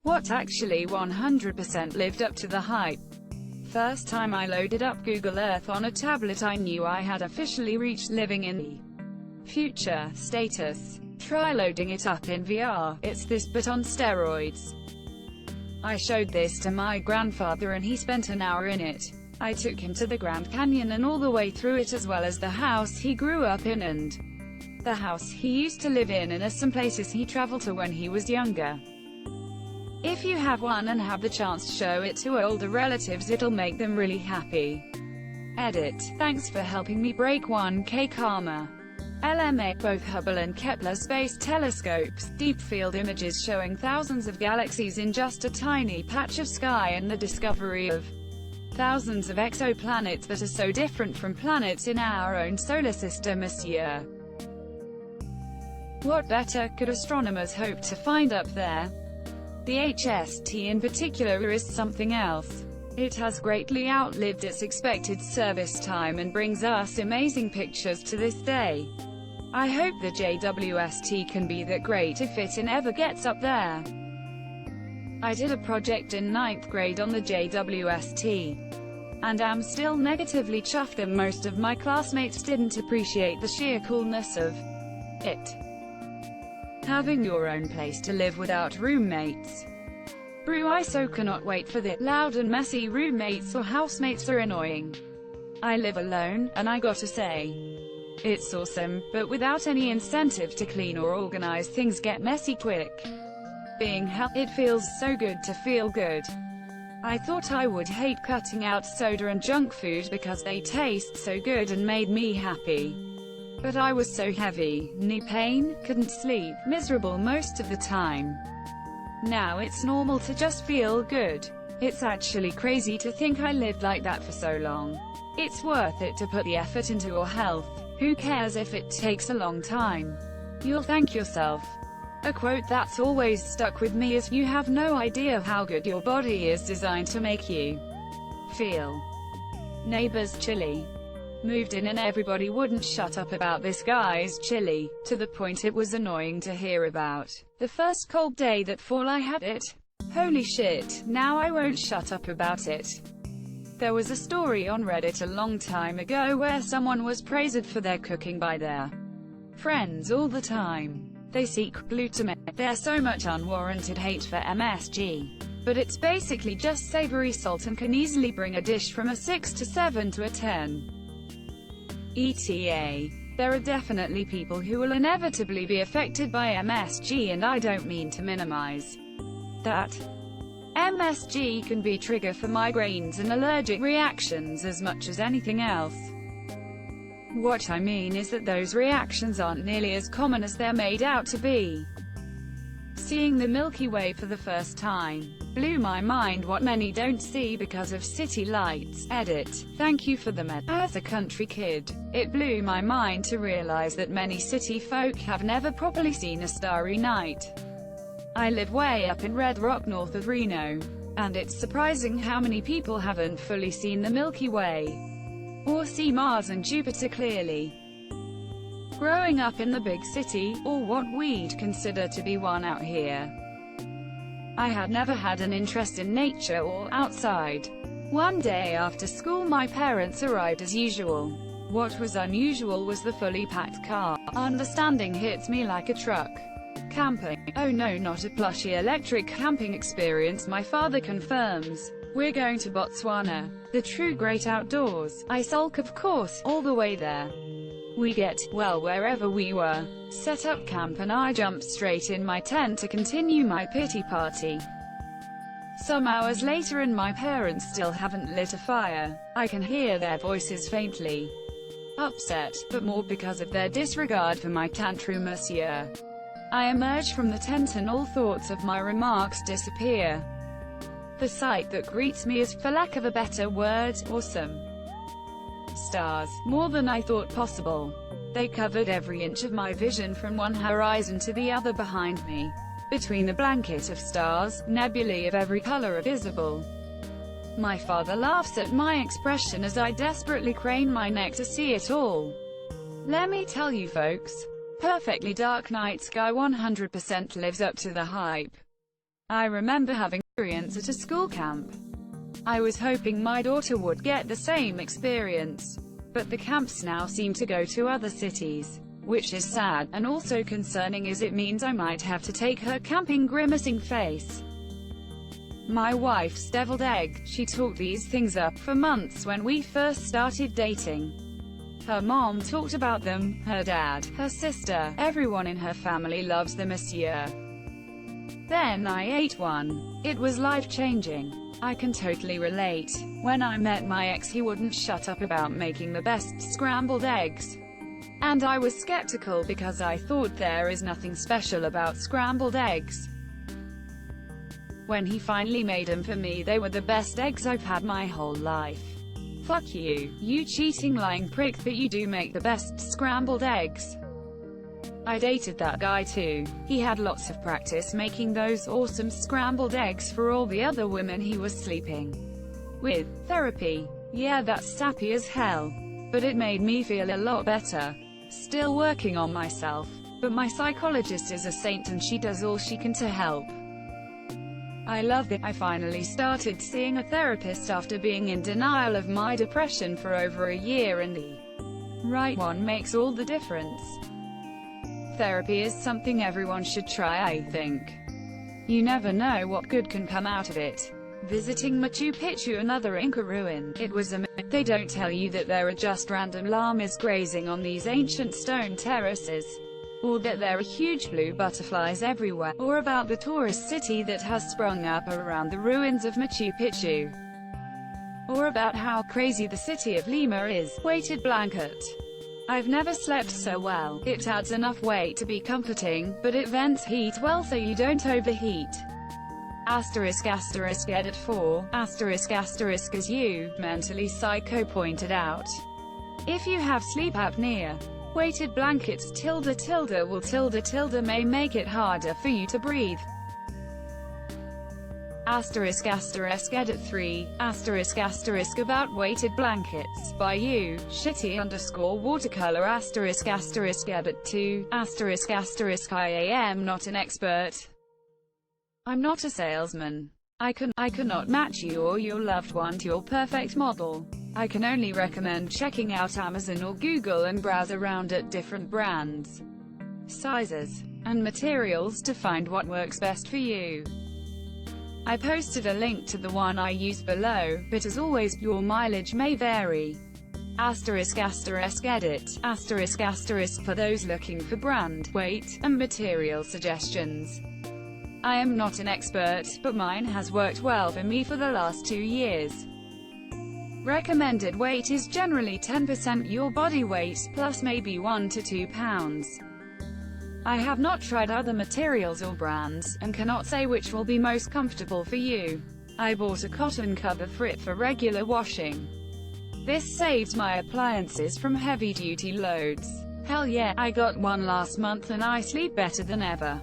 What actually 100% lived up to the hype? First time I loaded up Google Earth on a tablet, I knew I had officially reached living in the future status. Try loading it up in VR, it's this but on steroids. I showed this to my grandfather and he spent an hour in it. I took him to the Grand Canyon and all the way through it, as well as the house he grew up in and the house he used to live in some places he traveled to when he was younger. If you have one and have the chance to show it to older relatives, it'll make them really happy. Edit. Thanks for helping me break 1K karma. LMA. Both Hubble and Kepler space telescopes, deep field images showing thousands of galaxies in just a tiny patch of sky, and the discovery of thousands of exoplanets that are so different from planets in our own solar system this year. What better could astronomers hope to find up there? The HST in particular is something else. It has greatly outlived its expected service time and brings us amazing pictures to this day. I hope the JWST can be that great if it ever gets up there. I did a project in 9th grade on the JWST, and am still negatively chuffed that most of my classmates didn't appreciate the sheer coolness of it. Having your own place to live without roommates. Brew, I so cannot wait for the loud and messy roommates or housemates are annoying. I live alone, and I gotta say, it's awesome, but without any incentive to clean or organize, things get messy quick. Being it feels so good to feel good. I thought I would hate cutting out soda and junk food because they taste so good and made me happy. But I was so heavy, knee pain, couldn't sleep, miserable most of the time. Now it's normal to just feel good. It's actually crazy to think I lived like that for so long. It's worth it to put the effort into your health. Who cares if it takes a long time? You'll thank yourself. A quote that's always stuck with me is, "You have no idea how good your body is designed to make you feel." Neighbors chilly. Moved in and everybody wouldn't shut up about this guy's chili, to the point it was annoying to hear about. The first cold day that fall I had it. Holy shit, now I won't shut up about it. There was a story on Reddit a long time ago where someone was praised for their cooking by their friends all the time. They seek glutamate. There's so much unwarranted hate for MSG. But it's basically just savory salt and can easily bring a dish from a 6 to 7 to a 10. ETA. There are definitely people who will inevitably be affected by MSG, and I don't mean to minimize that. MSG can be a trigger for migraines and allergic reactions as much as anything else. What I mean is that those reactions aren't nearly as common as they're made out to be. Seeing the Milky Way for the first time blew my mind, what many don't see because of city lights. Edit. Thank you for the med. As a country kid, it blew my mind to realize that many city folk have never properly seen a starry night. I live way up in Red Rock north of Reno, and it's surprising how many people haven't fully seen the Milky Way, or see Mars and Jupiter clearly. Growing up in the big city, or what we'd consider to be one out here, I had never had an interest in nature or outside. One day after school my parents arrived as usual. What was unusual was the fully packed car. Understanding hits me like a truck. Camping. Oh no, not a plushy electric camping experience, my father confirms. We're going to Botswana. The true great outdoors. I sulk, of course, all the way there. We get, well, wherever we were, set up camp and I jumped straight in my tent to continue my pity party. Some hours later and my parents still haven't lit a fire. I can hear their voices faintly. Upset, but more because of their disregard for my tantrum, monsieur. I emerge from the tent and all thoughts of my remarks disappear. The sight that greets me is, for lack of a better word, awesome. Stars, more than I thought possible. They covered every inch of my vision from one horizon to the other behind me. Between the blanket of stars, nebulae of every color are visible. My father laughs at my expression as I desperately crane my neck to see it all. Let me tell you folks, perfectly dark night sky 100% lives up to the hype. I remember having experience at a school camp. I was hoping my daughter would get the same experience. But the camps now seem to go to other cities, which is sad, and also concerning as it means I might have to take her camping grimacing face. My wife's deviled egg, she talked these things up for months when we first started dating. Her mom talked about them, her dad, her sister, everyone in her family loves the monsieur. Then I ate one. It was life-changing. I can totally relate. When I met my ex, he wouldn't shut up about making the best scrambled eggs. And I was skeptical because I thought there is nothing special about scrambled eggs. When he finally made them for me, they were the best eggs I've had my whole life. Fuck you, you cheating lying prick, but you do make the best scrambled eggs. I dated that guy too. He had lots of practice making those awesome scrambled eggs for all the other women he was sleeping with. Therapy. Yeah, that's sappy as hell. But it made me feel a lot better. Still working on myself. But my psychologist is a saint and she does all she can to help. I love it. I finally started seeing a therapist after being in denial of my depression for over a year, and the right one makes all the difference. Therapy is something everyone should try, I think. You never know what good can come out of it. Visiting Machu Picchu, another Inca ruin, it was a myth. They don't tell you that there are just random llamas grazing on these ancient stone terraces, or that there are huge blue butterflies everywhere, or about the tourist city that has sprung up around the ruins of Machu Picchu, or about how crazy the city of Lima is. Weighted blanket. I've never slept so well. It adds enough weight to be comforting, but it vents heat well so you don't overheat. Edit 4, as you, mentally psycho, pointed out. If you have sleep apnea, weighted blankets may make it harder for you to breathe. Edit 3, about weighted blankets, by you, shitty_watercolor edit 2, I am not an expert. I'm not a salesman. I cannot match you or your loved one to your perfect model. I can only recommend checking out Amazon or Google and browse around at different brands, sizes, and materials to find what works best for you. I posted a link to the one I use below, but as always, your mileage may vary. Edit, for those looking for brand, weight, and material suggestions. I am not an expert, but mine has worked well for me for the last 2 years. Recommended weight is generally 10% your body weight, plus maybe 1 to 2 pounds. I have not tried other materials or brands, and cannot say which will be most comfortable for you. I bought a cotton cover for it for regular washing. This saves my appliances from heavy-duty loads. Hell yeah, I got one last month and I sleep better than ever.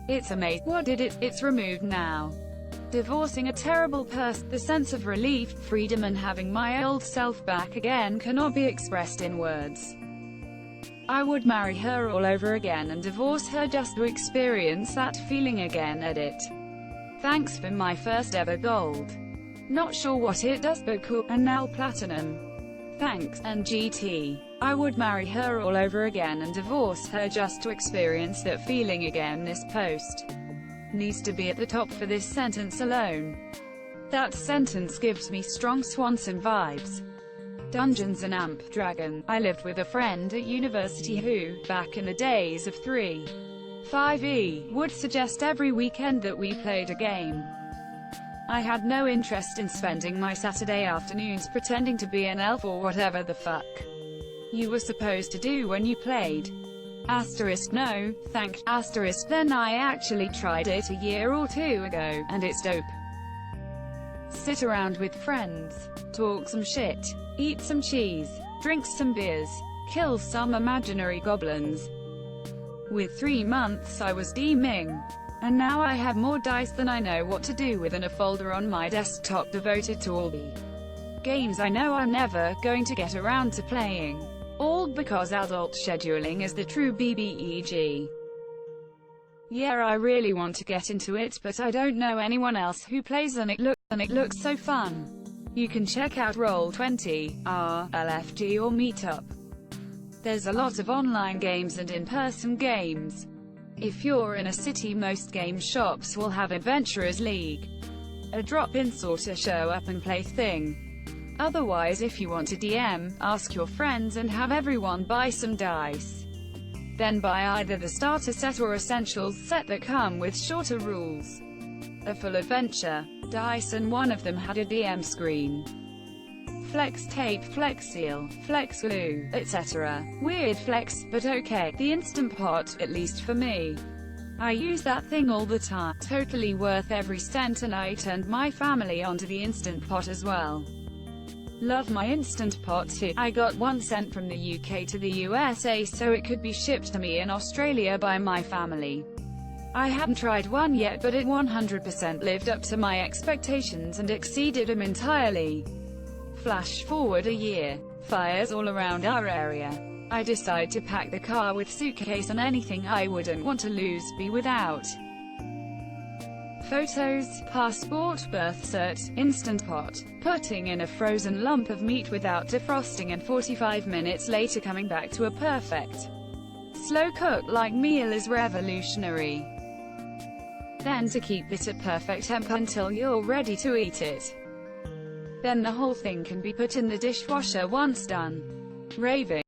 It's amazing. What did it? It's removed now. Divorcing a terrible person, the sense of relief, freedom and having my old self back again cannot be expressed in words. I would marry her all over again and divorce her just to experience that feeling again. Edit. Thanks for my first ever gold. Not sure what it does, but cool. And now platinum. Thanks. And GT. I would marry her all over again and divorce her just to experience that feeling again. This post needs to be at the top for this sentence alone. That sentence gives me strong Swanson vibes. Dungeons and Amp Dragon. I lived with a friend at university who, back in the days of 3.5e, would suggest every weekend that we played a game. I had no interest in spending my Saturday afternoons pretending to be an elf or whatever the fuck you were supposed to do when you played. No, thank. Then I actually tried it a year or 2 ago, and it's dope. Sit around with friends, talk some shit, eat some cheese, drink some beers, kill some imaginary goblins. With 3 months I was DMing. And now I have more dice than I know what to do with, and a folder on my desktop devoted to all the games I know I'm never going to get around to playing. All because adult scheduling is the true BBEG. Yeah, I really want to get into it, but I don't know anyone else who plays, and it looks so fun. You can check out Roll20, LFG or Meetup. There's a lot of online games and in-person games. If you're in a city, most game shops will have Adventurers League, a drop-in sorta show up and play thing. Otherwise, if you want to DM, ask your friends and have everyone buy some dice. Then buy either the starter set or essentials set that come with shorter rules. A full adventure dice, and one of them had a DM screen, flex tape, flex seal, flex glue, etc. Weird flex, but okay. The Instant Pot, at least for me. I use that thing all the time. Totally worth every cent, and I turned my family onto the Instant Pot as well. Love my Instant Pot too. I got one sent from the UK to the USA so it could be shipped to me in Australia by my family. I haven't tried one yet, but it 100% lived up to my expectations and exceeded them entirely. Flash forward a year. Fires all around our area. I decide to pack the car with suitcase and anything I wouldn't want to lose, be without. Photos, passport, birth cert, Instant Pot. Putting in a frozen lump of meat without defrosting, and 45 minutes later coming back to a perfect slow-cook-like meal is revolutionary. Then to keep it at perfect temp until you're ready to eat it. Then the whole thing can be put in the dishwasher once done. Raving.